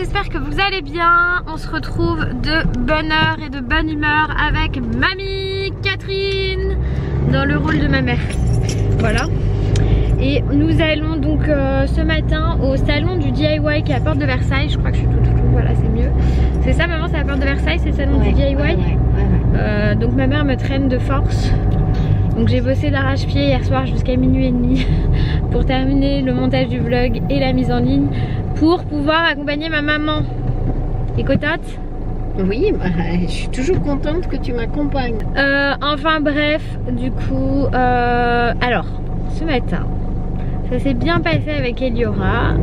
j'espère que vous allez bien. On se retrouve de bonne heure et de bonne humeur avec mamie Catherine dans le rôle de ma mère. Voilà. Et nous allons donc ce matin au salon du DIY qui est à Porte de Versailles. Je crois que je suis tout, voilà, c'est mieux. C'est ça maman, c'est à Porte de Versailles, c'est le salon du DIY. Donc ma mère me traîne de force. Donc j'ai bossé d'arrache-pied hier soir jusqu'à minuit et demi pour terminer le montage du vlog et la mise en ligne pour pouvoir accompagner ma maman. Et contente? Oui, bah, je suis toujours contente que tu m'accompagnes. Enfin bref, du coup, alors ce matin, ça s'est bien passé avec Eliora.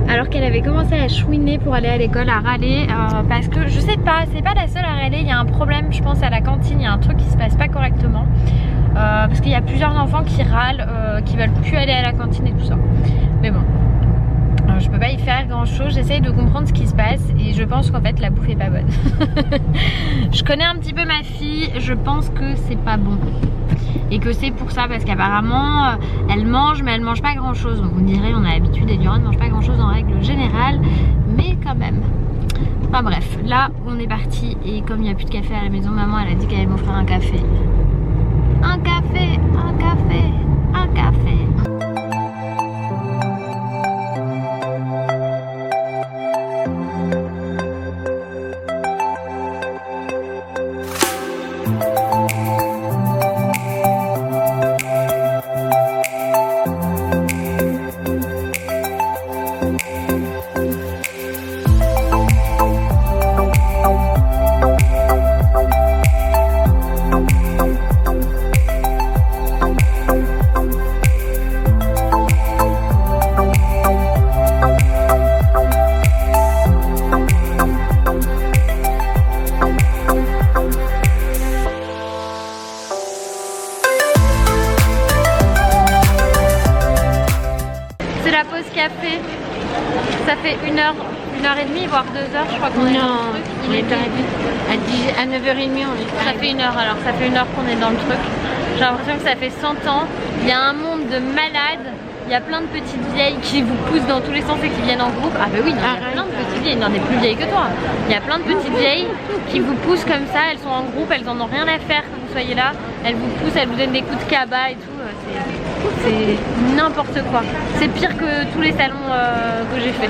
Alors qu'elle avait commencé à chouiner pour aller à l'école, à râler parce que je sais pas, c'est pas la seule à râler, il y a un problème je pense à la cantine, il y a un truc qui se passe pas correctement parce qu'il y a plusieurs enfants qui râlent, qui veulent plus aller à la cantine et tout ça. Mais bon, je peux pas y faire grand chose, j'essaye de comprendre ce qui se passe et je pense qu'en fait la bouffe est pas bonne. Je connais un petit peu ma fille, je pense que c'est pas bon. Et que c'est pour ça parce qu'apparemment elle mange mais elle mange pas grand chose. Donc on dirait on a l'habitude Eliora ne mange pas grand chose en règle générale. Mais quand même. Enfin bref, là on est parti et comme il n'y a plus de café à la maison, maman elle a dit qu'elle allait m'offrir un café. Un café, un café, un café. La pause café, ça fait 1h30 voire 2h je crois qu'on est dans le truc. Il est à 9h30 on est. Ça fait 1h alors, ça fait 1h qu'on est dans le truc. J'ai l'impression que ça fait 100 ans. Il y a un monde de malades. Il y a plein de petites vieilles qui vous poussent dans tous les sens et qui viennent en groupe. Ah bah oui, il y a plein de petites vieilles, il y en a plus vieilles que toi. Il y a plein de petites vieilles qui vous poussent comme ça, elles sont en groupe, elles en ont rien à faire que vous soyez là. Elles vous poussent, elles vous donnent des coups de cabas et tout. C'est n'importe quoi. C'est pire que tous les salons que j'ai fait.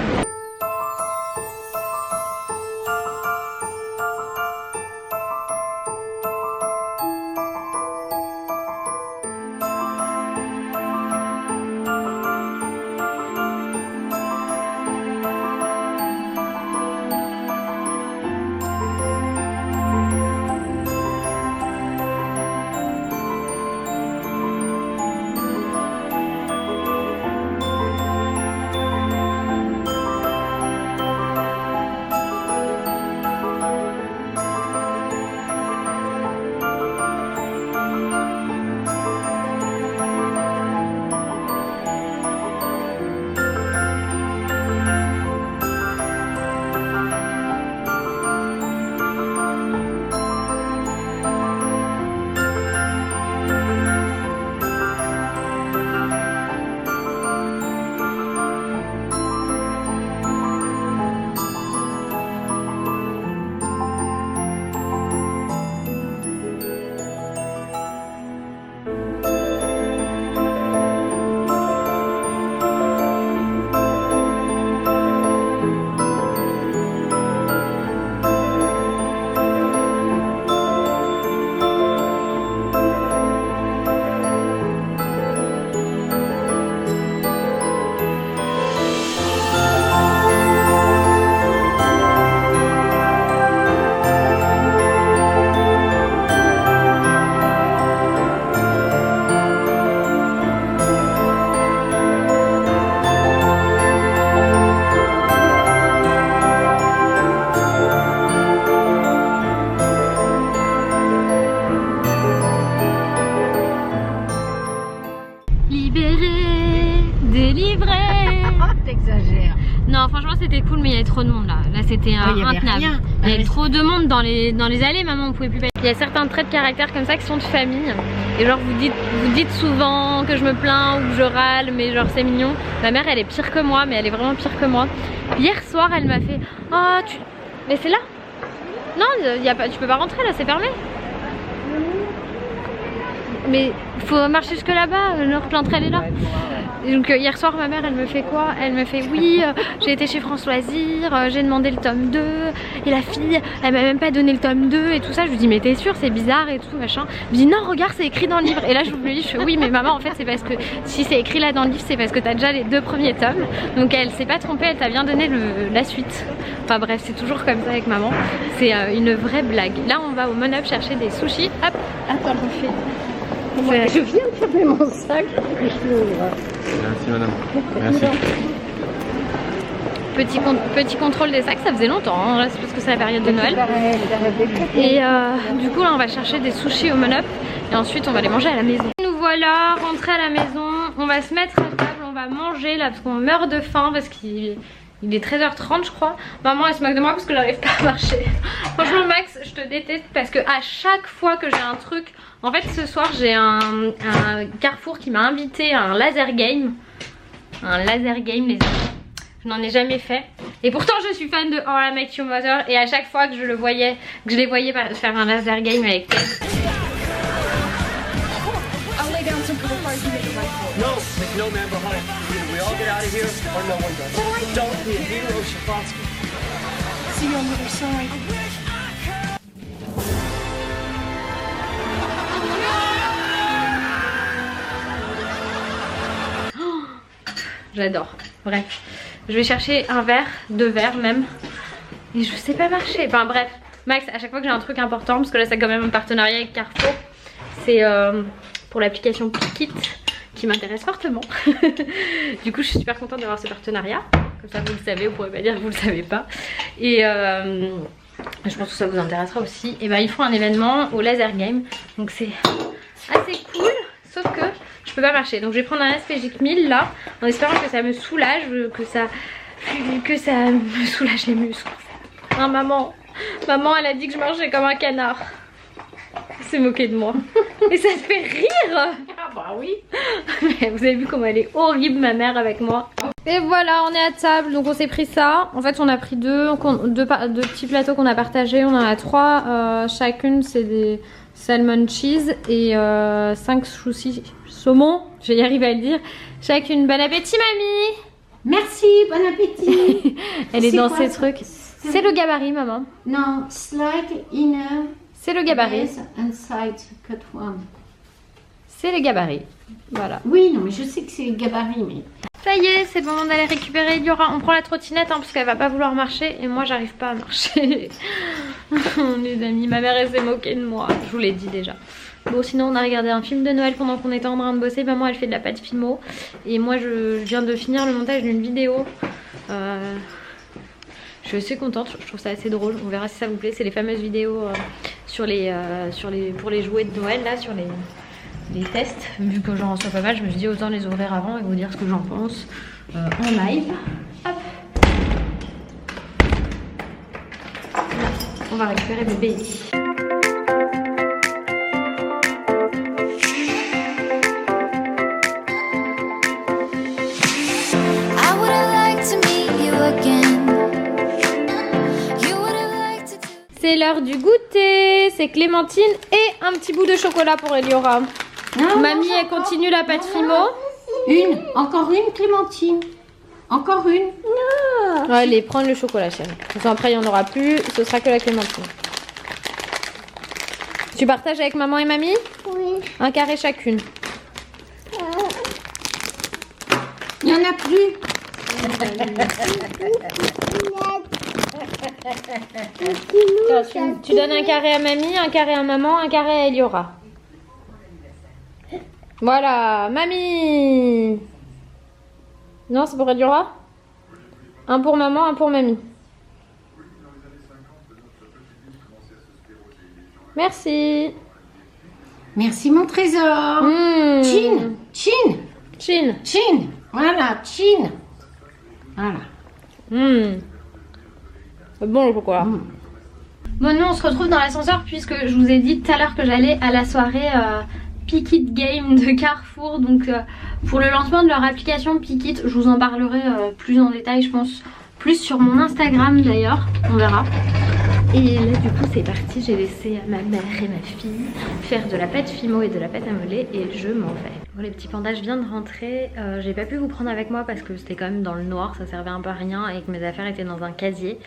Libéré, délivré. T'exagères. Non, franchement, c'était cool, mais il y avait trop de monde là. Là, c'était intenable. Il y avait trop de monde dans les allées, maman, on pouvait plus passer. Il y a certains traits de caractère comme ça qui sont de famille. Et genre, vous dites souvent que je me plains ou que je râle, mais genre, c'est mignon. Ma mère, elle est pire que moi, mais elle est vraiment pire que moi. Puis hier soir, elle m'a fait oh, mais c'est là? Non, tu peux pas rentrer là, c'est fermé. Mais il faut marcher jusque là-bas, l'entrée elle est là. Et donc hier soir ma mère elle me fait quoi? Elle me fait oui j'ai été chez France Loisirs, j'ai demandé le tome 2 et la fille elle m'a même pas donné le tome 2 et tout ça. Je lui dis mais t'es sûre, c'est bizarre et tout machin. Elle me dit non regarde c'est écrit dans le livre. Et là je lui dis oui mais maman en fait c'est parce que si c'est écrit là dans le livre c'est parce que t'as déjà les 2 premiers tomes. Donc elle s'est pas trompée, elle t'a bien donné la suite. Enfin bref c'est toujours comme ça avec maman. C'est une vraie blague. Là on va au Mon-Up chercher des sushis. Hop, attends on fait. Je viens de fermer mon sac et je l'ouvre. Merci madame. Merci. Petit contrôle des sacs, ça faisait longtemps, hein. C'est parce que c'est la période de Noël. Et du coup là on va chercher des sushis au Mon-Up et ensuite on va les manger à la maison. Nous voilà rentrés à la maison, on va se mettre à table, on va manger là parce qu'on meurt de faim parce qu'il est 13h30 je crois. Maman elle se moque de moi parce que j'arrive pas à marcher. Franchement Max je te déteste parce que à chaque fois que j'ai un truc. En fait ce soir j'ai un Carrefour qui m'a invité à un laser game. Un laser game les amis. Je n'en ai jamais fait. Et pourtant je suis fan de How I Met Your Mother. Et à chaque fois que je les voyais faire un laser game avec Ted. No, no man behind. We all get out of here or no one does. Don't be a hero, Shafansky. See you on the other side. J'adore. Bref, je vais chercher un verre, 2 verres même. Et je sais pas marcher. Enfin bref, Max, à chaque fois que j'ai un truc important, parce que là c'est quand même un partenariat avec Carrefour, c'est pour l'application Pikit qui m'intéresse fortement. Du coup, je suis super contente d'avoir ce partenariat. Comme ça, vous le savez, vous pourrez pas dire que vous le savez pas. Et je pense que ça vous intéressera aussi. Et ben, ils font un événement au laser game. Donc c'est assez cool, sauf que je peux pas marcher. Donc je vais prendre un Aspégique 1000 là, en espérant que ça me soulage, que ça me soulage les muscles. Hein, maman elle a dit que je marchais comme un canard. Elle s'est moquée de moi. Et ça te fait rire. Ah bah oui. Mais vous avez vu comment elle est horrible ma mère avec moi. Et voilà on est à table, donc on s'est pris ça. En fait on a pris deux petits plateaux qu'on a partagés. On en a 3 chacune, c'est des salmon cheese et 5 sushis saumon. Je vais y arriver à le dire. Chacune. Bon appétit mamie. Merci, bon appétit. Elle est dans ses trucs. C'est le gabarit maman. Non, slide inner. C'est le gabarit. And side cut one. C'est le gabarit. Voilà. Oui, non, mais je sais que c'est le gabarit, mais... Ça y est, c'est le moment d'aller récupérer Eliora. On prend la trottinette hein, parce qu'elle va pas vouloir marcher et moi j'arrive pas à marcher. Les amis, ma mère elle s'est moquée de moi. Je vous l'ai dit déjà. Bon, sinon on a regardé un film de Noël pendant qu'on était en train de bosser. Maman elle fait de la pâte Fimo et moi je viens de finir le montage d'une vidéo. Je suis assez contente, je trouve ça assez drôle. On verra si ça vous plaît. C'est les fameuses vidéos pour les jouets de Noël là, sur les tests. Vu que j'en reçois pas mal, je me suis dit autant les ouvrir avant et vous dire ce que j'en pense en live. Hop. On va récupérer bébé. C'est l'heure du goûter, c'est clémentine et un petit bout de chocolat pour Eliora. Non, Mamie elle continue la pâte Fimo. Encore une clémentine. Encore une. Non. Allez, prends le chocolat chérie. Après il n'y en aura plus, ce sera que la clémentine. Tu partages avec maman et mamie? Oui. Un carré chacune. Il n'y en a plus. Tu donnes un carré à mamie, un carré à maman, un carré à Eliora. Voilà, mamie. Non, c'est pour Eliora? Un pour maman, un pour mamie. Merci. Merci mon trésor. Chin. Chin. Voilà, chin. Voilà. C'est bon le chocolat. Bon, nous on se retrouve dans l'ascenseur puisque je vous ai dit tout à l'heure que j'allais à la soirée Pick It Game de Carrefour. Donc pour le lancement de leur application Pick It, je vous en parlerai plus en détail, je pense, plus sur mon Instagram d'ailleurs, on verra. Et là du coup c'est parti, j'ai laissé ma mère et ma fille faire de la pâte Fimo et de la pâte à modeler et je m'en vais. Bon les petits pandas, je viens de rentrer, j'ai pas pu vous prendre avec moi parce que c'était quand même dans le noir, ça servait un peu à rien et que mes affaires étaient dans un casier.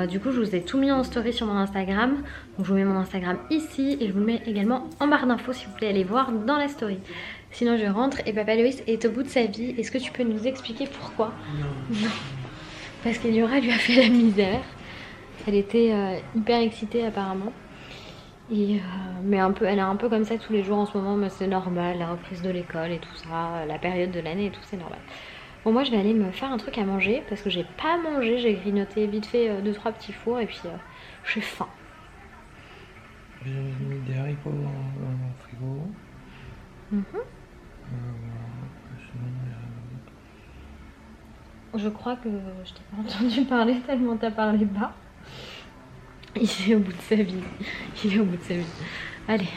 Du coup je vous ai tout mis en story sur mon Instagram, donc je vous mets mon Instagram ici et je vous le mets également en barre d'infos si vous voulez aller voir dans la story. Sinon je rentre et Papa Loïs est au bout de sa vie, est-ce que tu peux nous expliquer pourquoi? Non. Parce qu'Eliora lui a fait la misère. Elle était hyper excitée apparemment. Et, mais elle est un peu comme ça tous les jours en ce moment, mais c'est normal, la reprise de l'école et tout ça, la période de l'année et tout, c'est normal. Bon, moi je vais aller me faire un truc à manger parce que j'ai pas mangé, j'ai grignoté vite fait 2-3 petits fours et puis j'ai faim. J'ai mis des haricots dans le frigo. Je crois que je t'ai pas entendu parler tellement t'as parlé bas. Il est au bout de sa vie. Il est au bout de sa vie. Allez,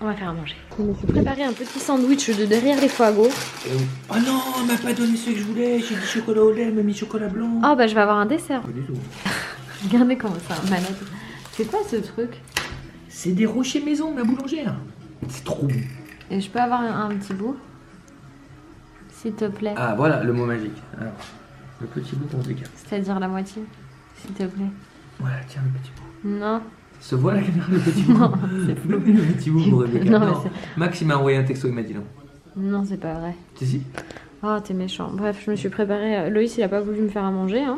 on va faire à manger. Je me suis préparé un petit sandwich de derrière les foie gros. Oh non, elle m'a pas donné ce que je voulais. J'ai dit chocolat au lait, elle m'a mis chocolat blanc. Oh bah je vais avoir un dessert. Pas du tout. Regardez comment ça, malade. C'est quoi ce truc? C'est des rochers maison, ma boulangère. C'est trop bon. Et je peux avoir un petit bout? S'il te plaît. Ah voilà le mot magique. Alors, le petit bout qu'on décale. C'est-à-dire la moitié, s'il te plaît. Voilà, tiens le petit bout. Non. Se voit la caméra, le petit bout. Non, c'est le petit bout pour Rebecca. Non, Non, mais Max il m'a envoyé un texto, il m'a dit non. Non, c'est pas vrai. Si. Oh, t'es méchant. Bref, je me suis préparé. Loïs, il a pas voulu me faire à manger. Hein.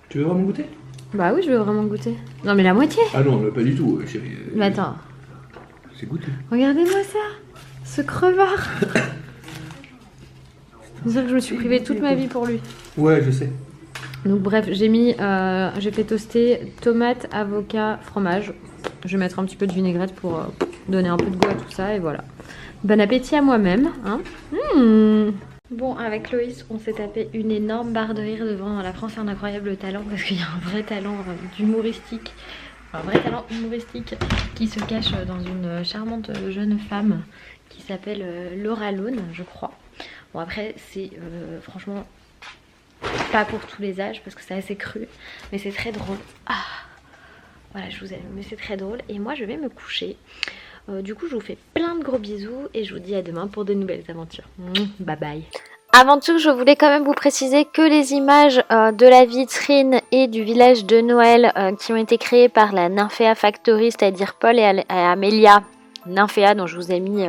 Tu veux vraiment goûter? Bah oui, je veux vraiment goûter. Non, mais la moitié. Ah non, pas du tout, chérie. Mais attends. C'est goûté. Regardez-moi ça. Ce crevard. C'est sûr que je me suis privée toute ma vie pour lui. Ouais, je sais. Donc bref, j'ai fait toaster tomate, avocat, fromage. Je vais mettre un petit peu de vinaigrette pour donner un peu de goût à tout ça et voilà. Bon appétit à moi-même. Hein. Bon, avec Loïs, on s'est tapé une énorme barre de rire devant La France a un incroyable talent parce qu'il y a un vrai talent d'humoristique. Un vrai talent humoristique qui se cache dans une charmante jeune femme qui s'appelle Laura Lone, je crois. Bon après, c'est franchement pas pour tous les âges parce que c'est assez cru, mais c'est très drôle. Ah, voilà, je vous aime, mais c'est très drôle. Et moi, je vais me coucher. Du coup, je vous fais plein de gros bisous et je vous dis à demain pour de nouvelles aventures. Bye bye. Avant tout, je voulais quand même vous préciser que les images de la vitrine et du village de Noël qui ont été créées par la Nymphéa Factory, c'est-à-dire Paul et Amélia Nymphéa, dont je vous ai mis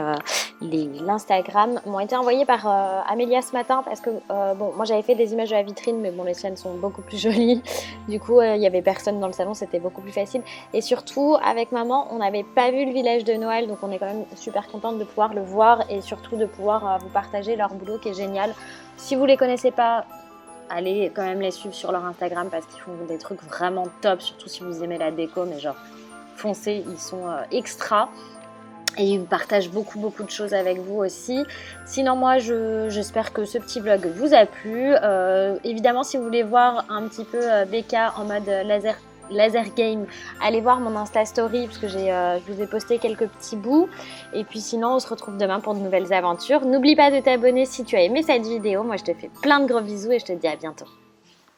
l'Instagram, m'ont été envoyées par Amélia ce matin parce que bon, moi j'avais fait des images de la vitrine, mais bon, les siennes sont beaucoup plus jolies. Du coup, il n'y avait personne dans le salon, c'était beaucoup plus facile. Et surtout, avec maman, on n'avait pas vu le village de Noël, donc on est quand même super contente de pouvoir le voir et surtout de pouvoir vous partager leur boulot qui est génial. Si vous les connaissez pas, allez quand même les suivre sur leur Instagram parce qu'ils font des trucs vraiment top, surtout si vous aimez la déco, mais genre foncez, ils sont extra. Et ils partagent beaucoup de choses avec vous aussi. Sinon moi j'espère que ce petit vlog vous a plu. Évidemment si vous voulez voir un petit peu Becca en mode laser game, allez voir mon Insta Story parce que je vous ai posté quelques petits bouts. Et puis sinon on se retrouve demain pour de nouvelles aventures. N'oublie pas de t'abonner si tu as aimé cette vidéo. Moi je te fais plein de gros bisous et je te dis à bientôt.